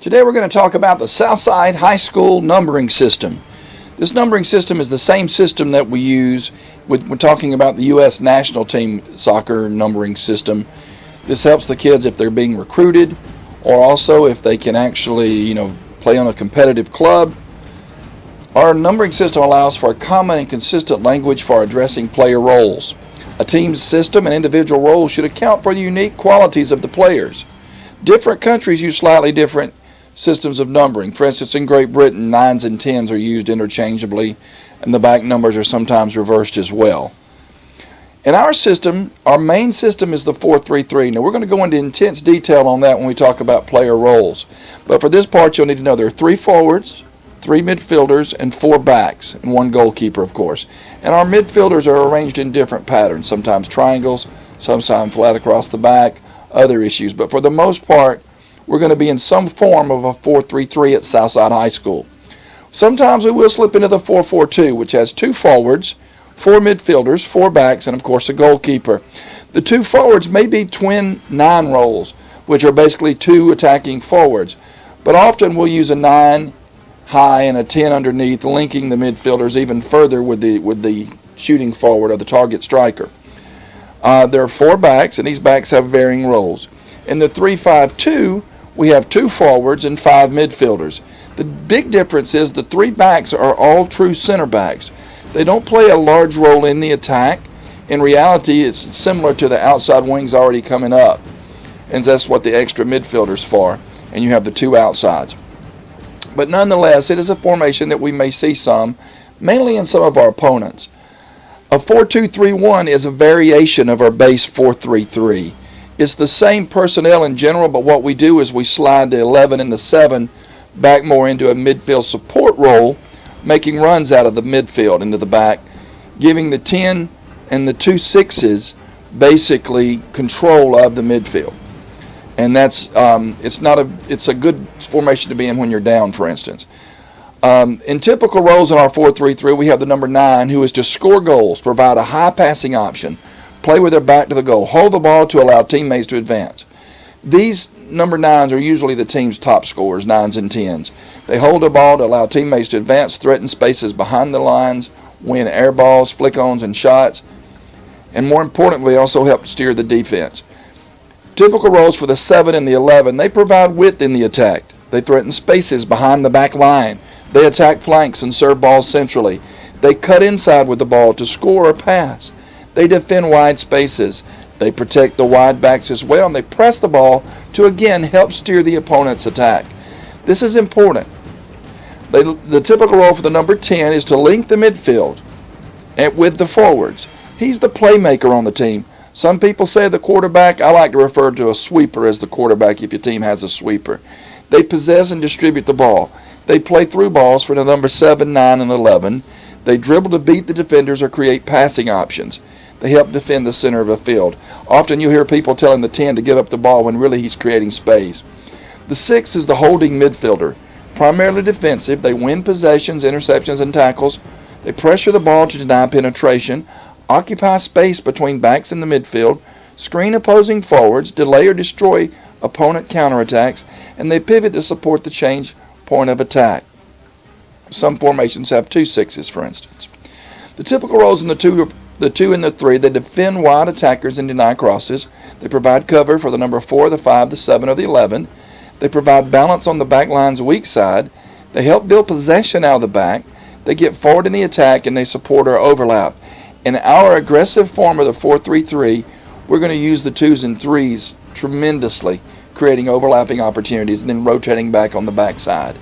Today we're going to talk about the Southside High School numbering system. This numbering system is the same system that we use when talking about the U.S. national team soccer numbering system. This helps the kids if they're being recruited, or also if they can actually, play on a competitive club. Our numbering system allows for a common and consistent language for addressing player roles. A team's system and individual roles should account for the unique qualities of the players. Different countries use slightly different systems of numbering. For instance, in Great Britain, 9s and 10s are used interchangeably, and the back numbers are sometimes reversed as well. In our system, our main system is the 4-3-3. Now, we're going to go into intense detail on that when we talk about player roles. But for this part, you'll need to know there are 3 forwards, 3 midfielders, and 4 backs, and 1 goalkeeper, of course. And our midfielders are arranged in different patterns, sometimes triangles, sometimes flat across the back, other issues. But for the most part, we're going to be in some form of a 4-3-3 at Southside High School. Sometimes we will slip into the 4-4-2, which has 2 forwards, 4 midfielders, 4 backs, and of course a goalkeeper. The 2 forwards may be twin 9 roles, which are basically 2 attacking forwards. But often we'll use a 9 high and a 10 underneath, linking the midfielders even further with the shooting forward or the target striker. There are 4 backs, and these backs have varying roles. In the 3-5-2, we have 2 forwards and 5 midfielders. The big difference is the 3 backs are all true center backs. They don't play a large role in the attack. In reality, it's similar to the outside wings already coming up, and that's what the extra midfielders for, and you have the 2 outsides. But nonetheless, it is a formation that we may see some, mainly in some of our opponents. A 4-2-3-1 is a variation of our base 4-3-3. It's the same personnel in general, but what we do is we slide the 11 and the 7 back more into a midfield support role, making runs out of the midfield into the back, giving the 10 and the 2 6s basically control of the midfield. And that's it's a good formation to be in when you're down, for instance. In typical roles in our 4-3-3, we have the number 9, who is to score goals, provide a high passing option, play with their back to the goal, hold the ball to allow teammates to advance. These number 9s are usually the team's top scorers, 9s and 10s. They hold the ball to allow teammates to advance, threaten spaces behind the lines, win air balls, flick-ons, and shots, and more importantly, also help steer the defense. Typical roles for the 7 and the 11, they provide width in the attack. They threaten spaces behind the back line. They attack flanks and serve balls centrally. They cut inside with the ball to score or pass. They defend wide spaces. They protect the wide backs as well, and they press the ball to again help steer the opponent's attack. This is important. The typical role for the number 10 is to link the midfield with the forwards. He's the playmaker on the team. Some people say the quarterback. I like to refer to a sweeper as the quarterback if your team has a sweeper. They possess and distribute the ball. They play through balls for the number 7, 9, and 11. They dribble to beat the defenders or create passing options. They help defend the center of the field. Often you hear people telling the 10 to give up the ball when really he's creating space. The 6 is the holding midfielder. Primarily defensive, they win possessions, interceptions, and tackles. They pressure the ball to deny penetration, occupy space between backs in the midfield, screen opposing forwards, delay or destroy opponent counterattacks, and they pivot to support the change point of attack. Some formations have 2 6s, for instance. The typical roles in the 2 and the 3, they defend wide attackers and deny crosses. They provide cover for the number 4, the 5, the 7, or the 11. They provide balance on the back line's weak side. They help build possession out of the back. They get forward in the attack, and they support our overlap. In our aggressive form of the 4-3-3, we're going to use the 2s and 3s tremendously, creating overlapping opportunities and then rotating back on the backside.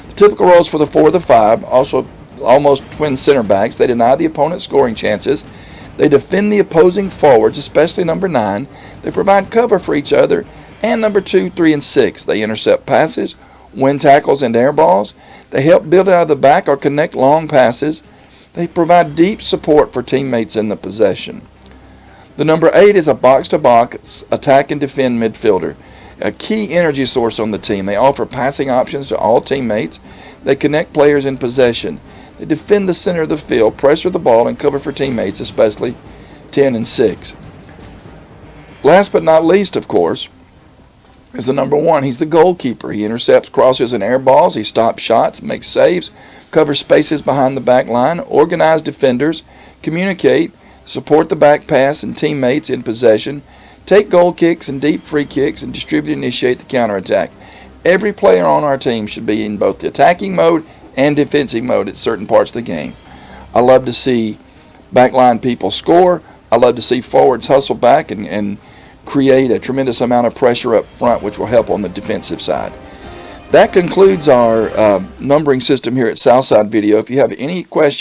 The typical roles for the 4, the 5, also almost twin center backs. They deny the opponent's scoring chances. They defend the opposing forwards, especially number 9. They provide cover for each other. And number 2, 3, and 6. They intercept passes, win tackles and air balls. They help build out of the back or connect long passes. They provide deep support for teammates in the possession. The number 8 is a box-to-box attack and defend midfielder, a key energy source on the team. They offer passing options to all teammates. They connect players in possession. They defend the center of the field, pressure the ball, and cover for teammates, especially 10 and 6. Last but not least, of course, is the number 1. He's the goalkeeper. He intercepts crosses and air balls. He stops shots, makes saves, covers spaces behind the back line, organize defenders, communicate, support the back pass and teammates in possession, take goal kicks and deep free kicks, and distribute and initiate the counterattack. Every player on our team should be in both the attacking mode and defensive mode at certain parts of the game. I love to see backline people score. I love to see forwards hustle back and create a tremendous amount of pressure up front, which will help on the defensive side. That concludes our numbering system here at Southside Video. If you have any questions,